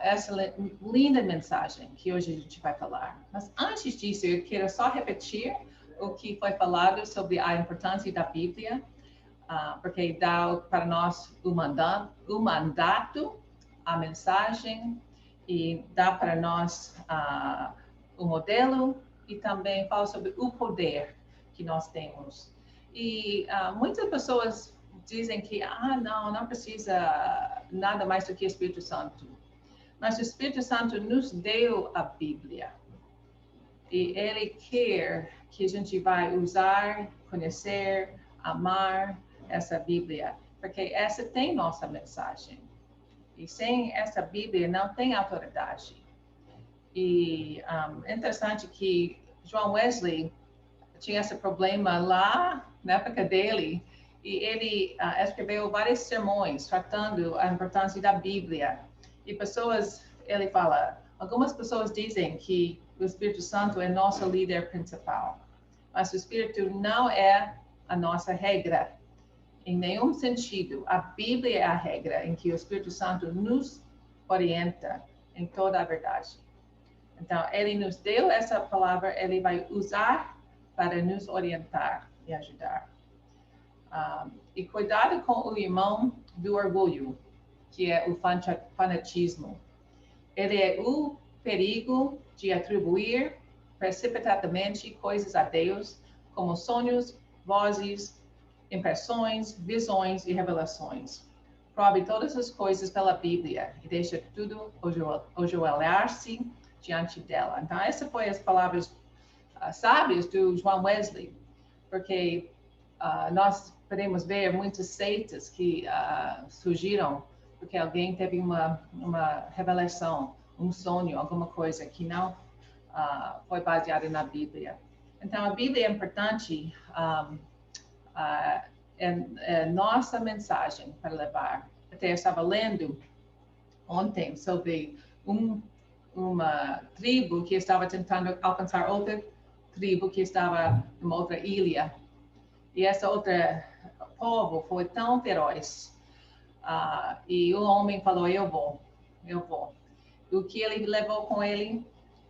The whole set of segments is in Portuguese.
essa linda mensagem que hoje a gente vai falar. Mas antes disso, eu quero só repetir o que foi falado sobre a importância da Bíblia, porque dá para nós o mandato, a mensagem, e dá para nós o modelo, e também fala sobre o poder que nós temos. E muitas pessoas dizem que não precisa nada mais do que o Espírito Santo. Mas o Espírito Santo nos deu a Bíblia. E Ele quer que a gente vai usar, conhecer, amar essa Bíblia, porque essa tem nossa mensagem. E sem essa Bíblia não tem autoridade. E é interessante que John Wesley tinha esse problema lá na época dele, e ele escreveu vários sermões tratando a importância da Bíblia. E ele fala, algumas pessoas dizem que o Espírito Santo é nosso líder principal, mas o Espírito não é a nossa regra, em nenhum sentido. A Bíblia é a regra em que o Espírito Santo nos orienta em toda a verdade. Então, ele nos deu essa palavra, ele vai usar para nos orientar e ajudar. E cuidado com o irmão do orgulho, que é o fanatismo. Ele é o perigo de atribuir precipitadamente coisas a Deus, como sonhos, vozes, impressões, visões e revelações. Prove todas as coisas pela Bíblia e deixa tudo ajoelhar-se diante dela. Então, essas foram as palavras sábias do John Wesley, porque nós podemos ver muitas seitas que surgiram porque alguém teve uma revelação, um sonho, alguma coisa que não foi baseada na Bíblia. Então, a Bíblia é importante, é nossa mensagem para levar. Até eu estava lendo ontem sobre uma tribo que estava tentando alcançar outra tribo que estava em uma outra ilha. E essa outra povo foi tão feroz. E o homem falou, eu vou. O que ele levou com ele?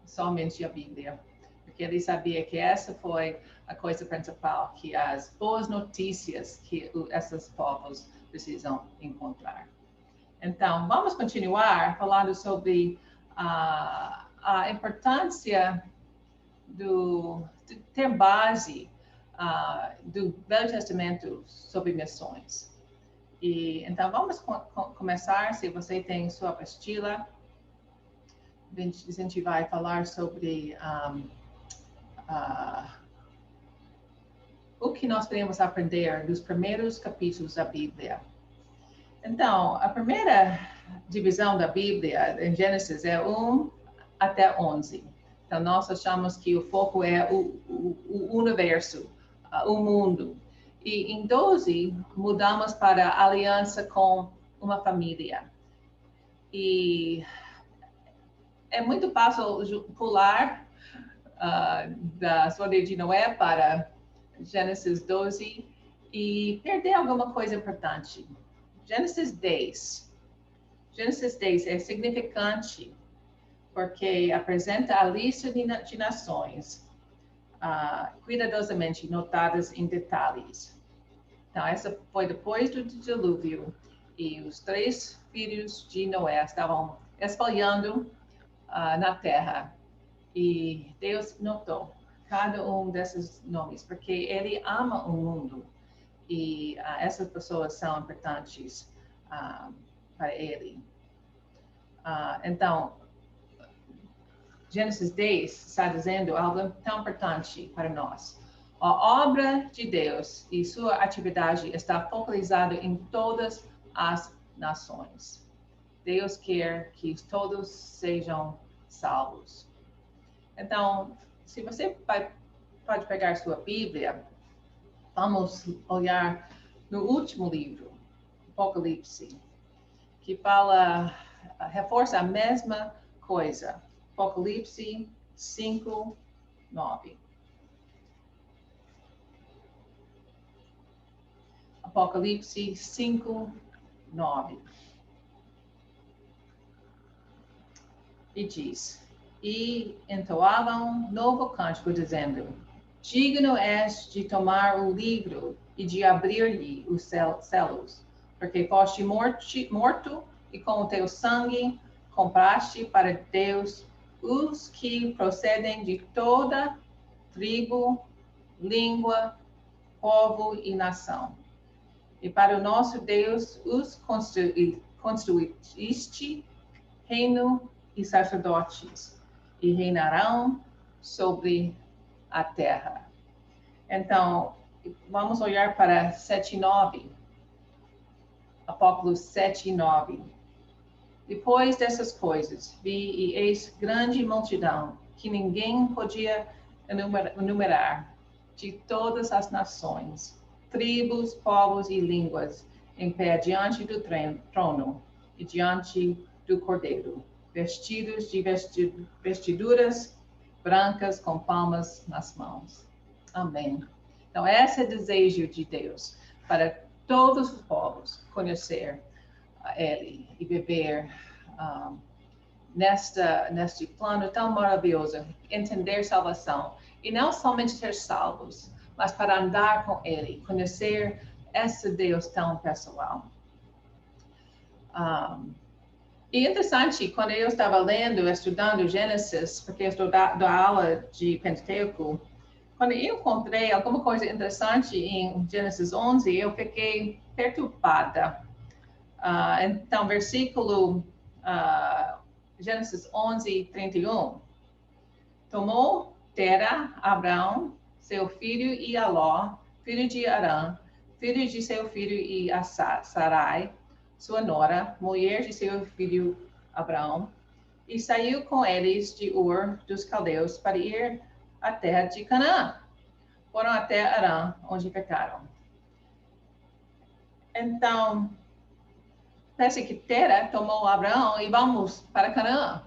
Somente a Bíblia. Porque ele sabia que essa foi a coisa principal, que as boas notícias que esses povos precisam encontrar. Então, vamos continuar falando sobre a importância de ter base do Velho Testamento sobre missões. E então vamos começar. Se você tem sua apostila, a gente vai falar sobre o que nós podemos aprender dos primeiros capítulos da Bíblia. Então, a primeira divisão da Bíblia em Gênesis é 1 até 11. Então, nós achamos que o foco é o universo, o mundo. E em 12, mudamos para a aliança com uma família. E é muito fácil pular da história de Noé para Gênesis 12 e perder alguma coisa importante. Gênesis 10 é significante porque apresenta a lista de nações cuidadosamente notadas em detalhes. Então, essa foi depois do dilúvio e os 3 filhos de Noé estavam espalhando na terra. E Deus notou cada um desses nomes, porque Ele ama o mundo. E essas pessoas são importantes para Ele. Então, Gênesis 10 está dizendo algo tão importante para nós. A obra de Deus e sua atividade está focalizada em todas as nações. Deus quer que todos sejam salvos. Então, se você pode pegar sua Bíblia, vamos olhar no último livro, Apocalipse, que reforça a mesma coisa. Apocalipse 5, 9. Apocalipse 5, 9. E diz, e entoavam novo cântico, dizendo, digno és de tomar o livro e de abrir-lhe os selos, porque foste morto e com o teu sangue compraste para Deus os que procedem de toda tribo, língua, povo e nação. E para o nosso Deus os constituíste reino e sacerdotes, e reinarão sobre a terra. Então, vamos olhar para 7:9. Apóstolos 7:9. Depois dessas coisas, vi e eis grande multidão, que ninguém podia enumerar, de todas as nações, tribos, povos e línguas, em pé diante do trono e diante do Cordeiro, vestidos de vestiduras brancas com palmas nas mãos. Amém. Então, esse é o desejo de Deus, para todos os povos conhecer Ele e viver neste plano tão maravilhoso, entender salvação. E não somente ser salvos, mas para andar com Ele, conhecer esse Deus tão pessoal. E interessante, quando eu estava lendo, estudando Gênesis, porque eu estou dando aula de Pentateuco, quando eu encontrei alguma coisa interessante em Gênesis 11, eu fiquei perturbada. Então, versículo Gênesis 11:31. Tomou Tera, Abrão, seu filho, e Aló, filho de Arã, filho de seu filho, e a Sarai, sua nora, mulher de seu filho Abrão, e saiu com eles de Ur dos Caldeus para ir à terra de Canaã. Foram até Arã, onde ficaram. Então, parece que Tera tomou Abraão e vamos para Canaã.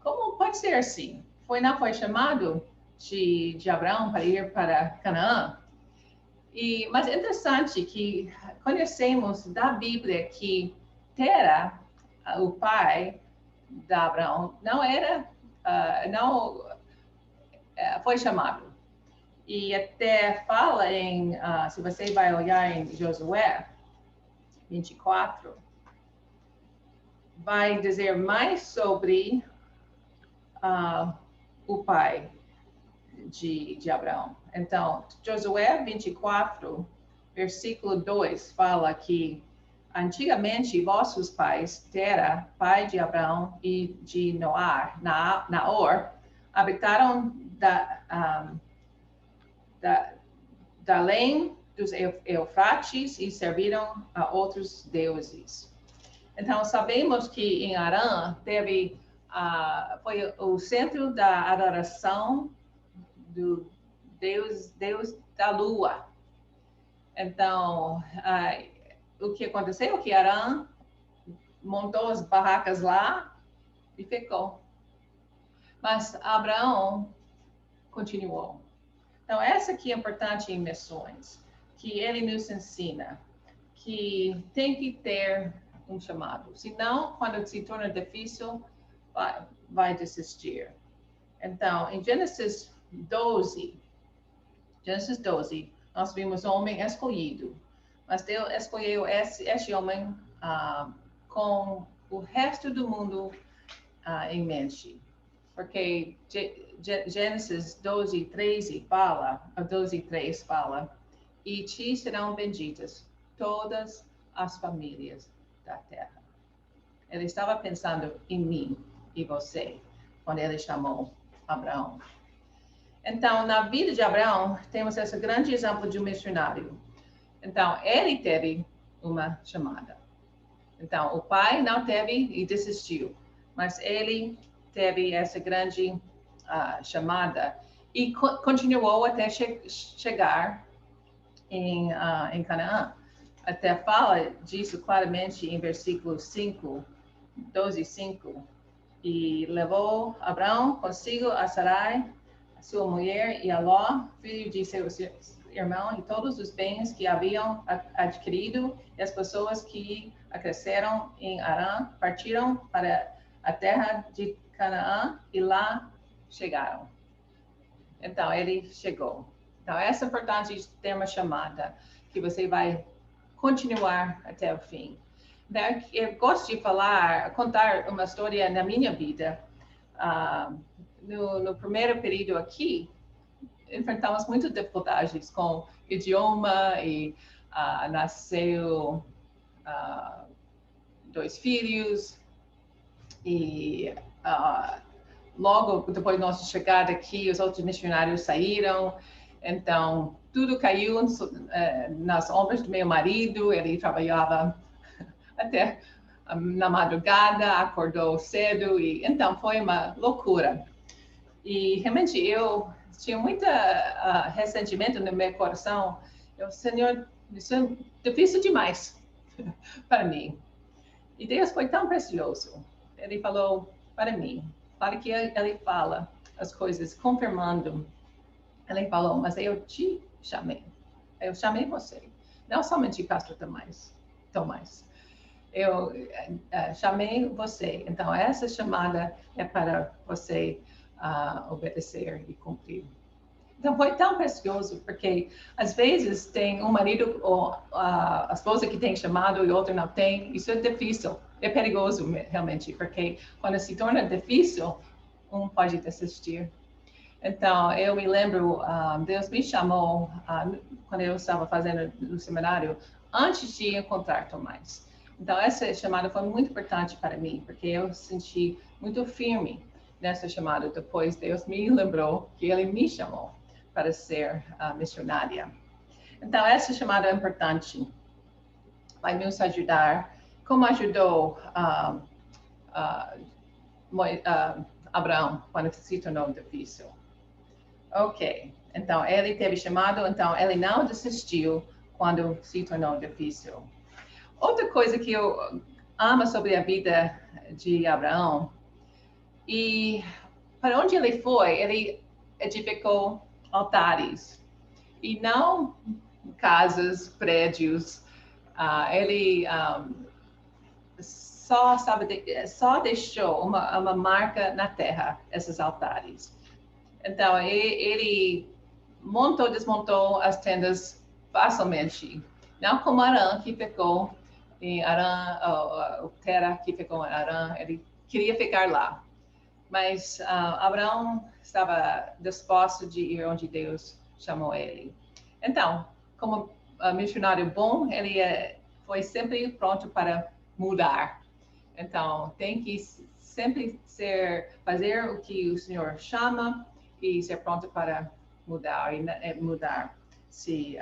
Como pode ser assim? Não foi chamado de Abraão para ir para Canaã? Mas é interessante que conhecemos da Bíblia que Tera, o pai de Abraão, não foi chamado. E até fala se você vai olhar em Josué 24, vai dizer mais sobre o pai de Abraão. Então, Josué 24, versículo 2, fala que antigamente vossos pais, Tera, pai de Abraão, e de Naor, habitaram da além dos Eufrates e serviram a outros deuses. Então, sabemos que em Arã foi o centro da adoração do Deus da lua. Então, o que aconteceu? Que Arã montou as barracas lá e ficou. Mas Abraão continuou. Então, essa aqui é importante em missões, que ele nos ensina que tem que ter um chamado. Senão, quando se torna difícil, vai desistir. Então, em Gênesis 12, nós vimos um homem escolhido. Mas Deus escolheu esse homem com o resto do mundo em mente. Porque Gênesis 12:3 fala, e te serão benditas todas as famílias da terra. Ele estava pensando em mim e você, quando ele chamou Abraão. Então, na vida de Abraão, temos esse grande exemplo de um missionário. Então, ele teve uma chamada. Então, o pai não teve e desistiu, mas ele teve essa grande chamada e continuou até chegar em Canaã. Até fala disso claramente em versículo 5, 12:5. E levou Abraão consigo a Sarai, sua mulher, e a Ló, filho de seu irmão, e todos os bens que haviam adquirido, e as pessoas que cresceram em Arã partiram para a terra de Canaã, e lá chegaram. Então, ele chegou. Então, essa é importante de ter uma chamada, que você vai continuar até o fim. Então, eu gosto de contar uma história na minha vida. No primeiro período aqui, enfrentamos muitas dificuldades com idioma e nasceu 2 filhos e logo depois da nossa chegada aqui, os outros missionários saíram, então tudo caiu nas ombros do meu marido. Ele trabalhava até na madrugada, acordou cedo, e então foi uma loucura. E realmente eu tinha muito ressentimento no meu coração. Senhor, isso é difícil demais para mim. E Deus foi tão precioso. Ele falou para mim, para que ele fala as coisas, confirmando. Ele falou, mas eu te chamei. Eu chamei você. Não somente pastor Tomás. Eu chamei você. Então, essa chamada é para você obedecer e cumprir. Então, foi tão precioso, porque às vezes tem um marido ou a esposa que tem chamado e outro não tem. Isso é difícil, é perigoso realmente, porque quando se torna difícil, um pode desistir. Então, eu me lembro, Deus me chamou quando eu estava fazendo o seminário, antes de encontrar Tomás. Então, essa chamada foi muito importante para mim, porque eu senti muito firme nessa chamada. Depois, Deus me lembrou que Ele me chamou para ser missionária. Então, essa chamada é importante. Vai nos ajudar, como ajudou Abraão quando se tornou difícil. Ok, então ele teve chamado, então ele não desistiu quando se tornou difícil. Outra coisa que eu amo sobre a vida de Abraão, e para onde ele foi, ele edificou altares, e não casas, prédios. Ele só deixou uma marca na terra, esses altares. Então, ele desmontou as tendas facilmente. Não como Arã, que ficou em Arã, Terra que ficou em Arã, ele queria ficar lá. Mas Abraão estava disposto de ir onde Deus chamou ele. Então, como missionário bom, ele foi sempre pronto para mudar. Então, tem que sempre fazer o que o Senhor chama e ser pronto para mudar se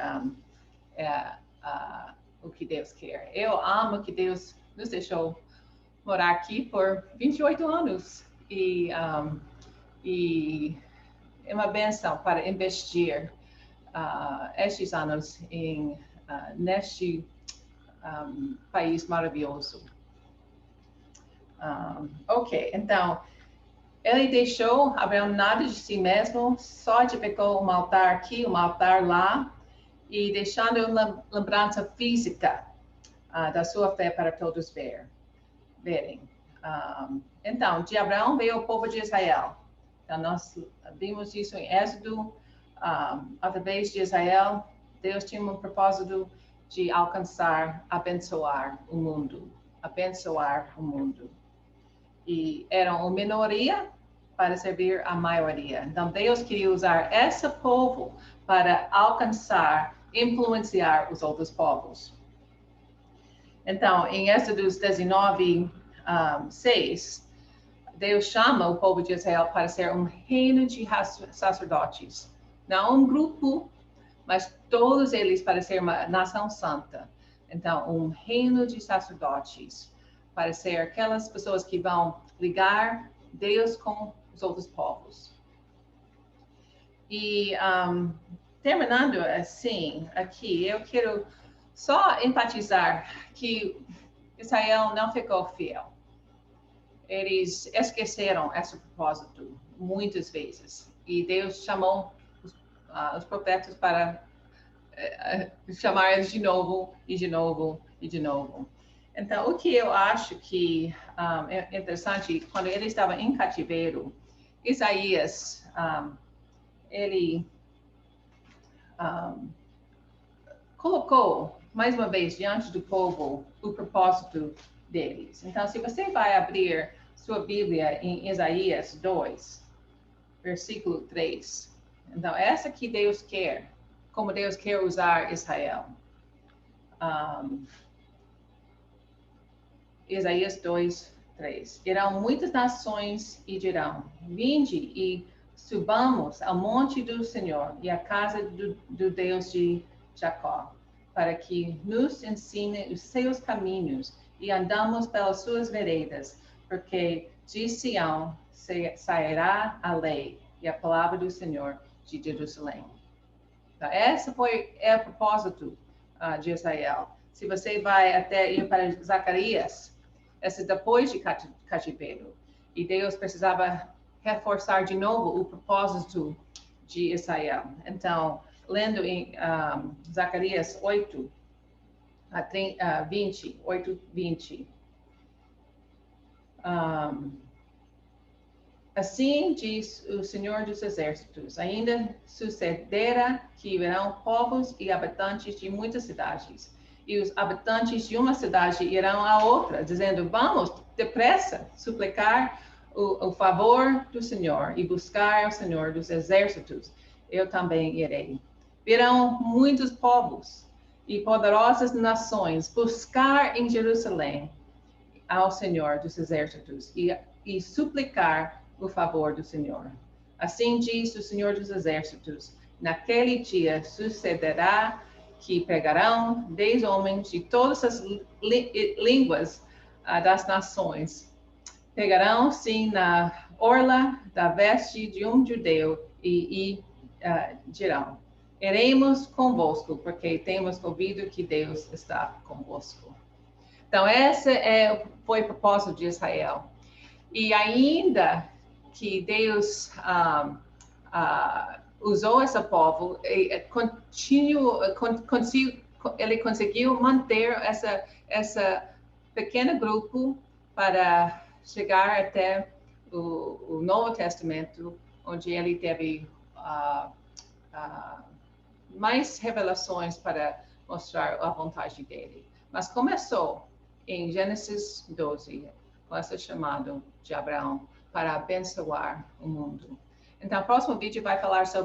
o que Deus quer. Eu amo que Deus nos deixou morar aqui por 28 anos e é uma bênção para investir estes anos neste país maravilhoso. Ok, então ele deixou Abraão nada de si mesmo, só edificou um altar aqui, um altar lá, e deixando uma lembrança física da sua fé para todos verem. Então, de Abraão veio o povo de Israel. Então, nós vimos isso em Êxodo. Através de Israel, Deus tinha um propósito de abençoar o mundo. Abençoar o mundo. E eram uma minoria para servir a maioria. Então, Deus queria usar esse povo para alcançar, influenciar os outros povos. Então, em Êxodo 19, 6, Deus chama o povo de Israel para ser um reino de sacerdotes. Não um grupo, mas todos eles para ser uma nação santa. Então, um reino de sacerdotes, para ser aquelas pessoas que vão ligar Deus com os outros povos. E terminando assim, aqui, eu quero só enfatizar que Israel não ficou fiel. Eles esqueceram esse propósito muitas vezes. E Deus chamou os profetas para chamar eles de novo, e de novo, e de novo. Então, o que eu acho que é interessante, quando ele estava em cativeiro, Isaías, ele colocou, mais uma vez, diante do povo, o propósito deles. Então, se você vai abrir sua Bíblia em Isaías 2, versículo 3. Então, essa que Deus quer, como Deus quer usar Israel. Isaías 2, 3. Irão muitas nações e dirão: vinde e subamos ao monte do Senhor e à casa do Deus de Jacó, para que nos ensine os seus caminhos e andamos pelas suas veredas, porque de Sião sairá a lei e a palavra do Senhor de Jerusalém. Então, esse é o propósito de Israel. Se você vai até ir para Zacarias, esse depois de cativeiro, e Deus precisava reforçar de novo o propósito de Israel. Então, lendo em Zacarias 8, 20, 8:20. Assim diz o Senhor dos Exércitos, ainda sucederá que virão povos e habitantes de muitas cidades, e os habitantes de uma cidade irão à outra, dizendo: vamos depressa suplicar o favor do Senhor e buscar o Senhor dos Exércitos. Eu também irei. Virão muitos povos e poderosas nações buscar em Jerusalém ao Senhor dos Exércitos e suplicar o favor do Senhor. Assim diz o Senhor dos Exércitos: naquele dia sucederá que pegarão 10 homens de todas as línguas das nações, pegarão sim na orla da veste de um judeu e dirão: iremos convosco, porque temos ouvido que Deus está convosco. Então, esse foi o propósito de Israel. E ainda que Deus usou esse povo, ele conseguiu manter essa pequeno grupo para chegar até o Novo Testamento, onde ele teve mais revelações para mostrar a vontade dele. Mas começou em Gênesis 12, com esse chamado de Abraão para abençoar o mundo. Então, o próximo vídeo vai falar sobre